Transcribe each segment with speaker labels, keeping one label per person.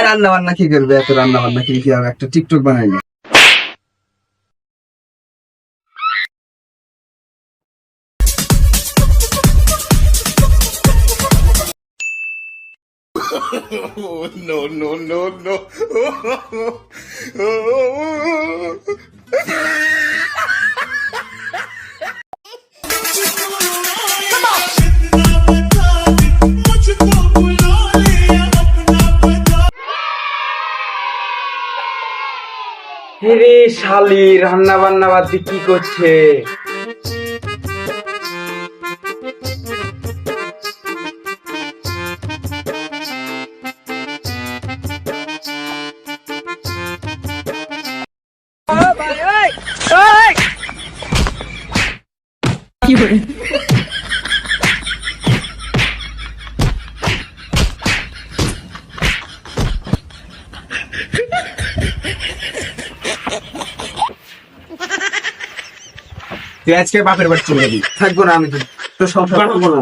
Speaker 1: রান্না বান্না কি করবে, এত রান্না বান্না কি কি হবে, একটা টিকটক বানাই না।
Speaker 2: No, no, no, no.
Speaker 3: রে শালি রান্না বান্না বাদ দিয়ে কি করছে?
Speaker 1: তুই আজকে বাপের বাড়ি চলে যাবি, থাকবো না আমি, তো সংসার করবো না।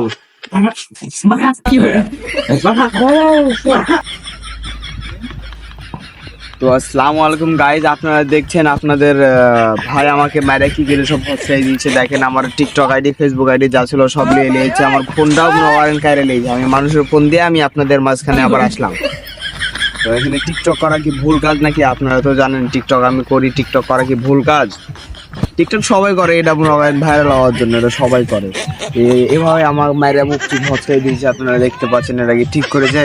Speaker 1: তো আসসালামু আলাইকুম গাইজ, আপনারা দেখছেন আপনাদের ভাই আমাকে মাইরা কি গেলে সব হচ্ছে দিয়েছে। দেখেন আমার টিকটক আইডি, ফেসবুক আইডি যা ছিল সব নিয়ে নিয়েছে, আমার ফোনটাও ওয়ারেন্ট কাইরে নিয়েছে। আমি মানুষের ফোন দিয়ে আমি আপনাদের মাঝখানে আবার আসলাম। তো এখানে টিকটক করা কি ভুল কাজ নাকি? আপনারা তো জানেন টিকটক আমি করি, টিকটক করা কি ভুল কাজ? টিকটক সবাই করে, এটা ভাইরাল হওয়ার জন্য এটা সবাই করে। এভাবে আমার মায়েরা মুক্তি ভৎকাই দিয়েছে, আপনারা দেখতে পাচ্ছেন। এটা কি ঠিক করেছে?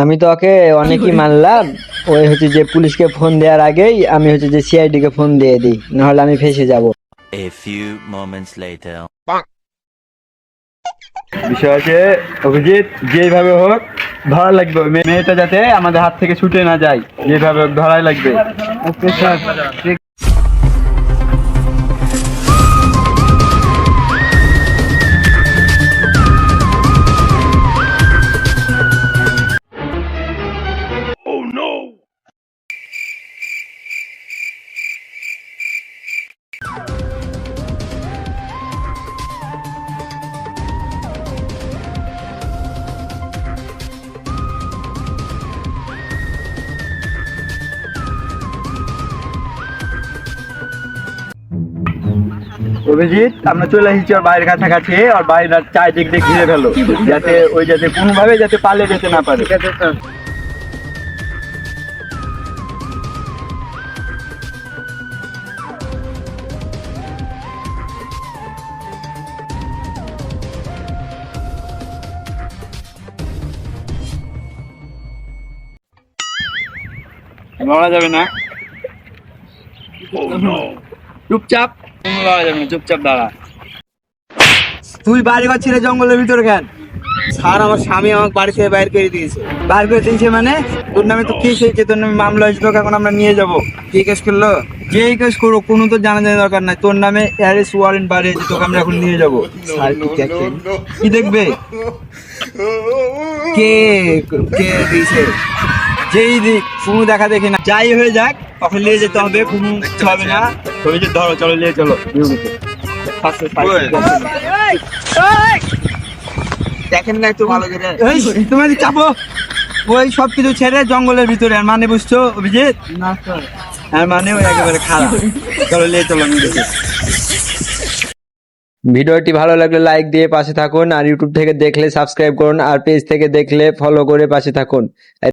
Speaker 4: আমি তো ওকে অনেকই মানলাম। ওই হচ্ছে যে পুলিশকে ফোন দেওয়ার আগেই আমি হচ্ছে যে সিআইডি কে ফোন দিয়ে দিই, নাহলে আমি ফেসে যাব।
Speaker 5: A few moments later.
Speaker 6: বিষয় আছে অভিজিৎ, যেভাবে হোক ধরা লাগবে, মেয়েটা যাতে আমাদের হাত থেকে ছুটে না যায়, যেভাবে হোক ধরাই লাগবে। Okay sir. অভিজিৎ, আমরা চলে এসেছি ওর বাড়ির কাছাকাছি। ওর বাড়ির চারিদিক দিয়ে ঘিরে ফেলো, যাতে ওই যাতে কোনোভাবে যাতে পালিয়ে যেতে না পারে। ঠিক আছে স্যার। লড়া যাবে না, চুপচাপ লড়া যাবে না, চুপচাপ দাঁড়া।
Speaker 1: তুই বাড়ি ঘর ছেড়ে জঙ্গলের ভিতরে কেন? স্যার আমার স্বামী আমাকে বাড়ি থেকে বাইর করে দিয়েছে। বাইর করে দিয়েছে মানে? তোর নামে তো কেস হয়েছে, তোর নামে মামলা হয়েছে, তোকে এখন আমরা নিয়ে যাবো। কি কেস করলো? যেই কেস করবো কোনো তো জানা দরকার নাই, তোর নামে অ্যারেস্ট ওয়ারেন্ট বার হয়েছে, তোকে আমরা এখন নিয়ে যাবো। স্যার কি দেখছেন? কি দেখবে? কে কে দিয়েছে? যেই দিক কোনো দেখা দেখি না, যাই হয়ে যাক ওকে নিয়ে যেতে হবে, কোনো কিছু হবে না।
Speaker 6: অভিজিৎ ধরো, চলো নিয়ে চলো।
Speaker 1: দেখেন না একটু ভালো করে, তোমার চাপো ওই সব কিছু ছেড়ে জঙ্গলের ভিতরে। আর মানে বুঝছো অভিজিৎ? না স্যার। আর মানে ওই একেবারে খারাপ। চলো নিয়ে চলো।
Speaker 4: ভিডিওটি ভালো লাগলে লাইক দিয়ে পাশে থাকুন, আর ইউটিউব থেকে দেখলে সাবস্ক্রাইব করুন, আর পেজ থেকে দেখলে ফলো করে পাশে থাকুন।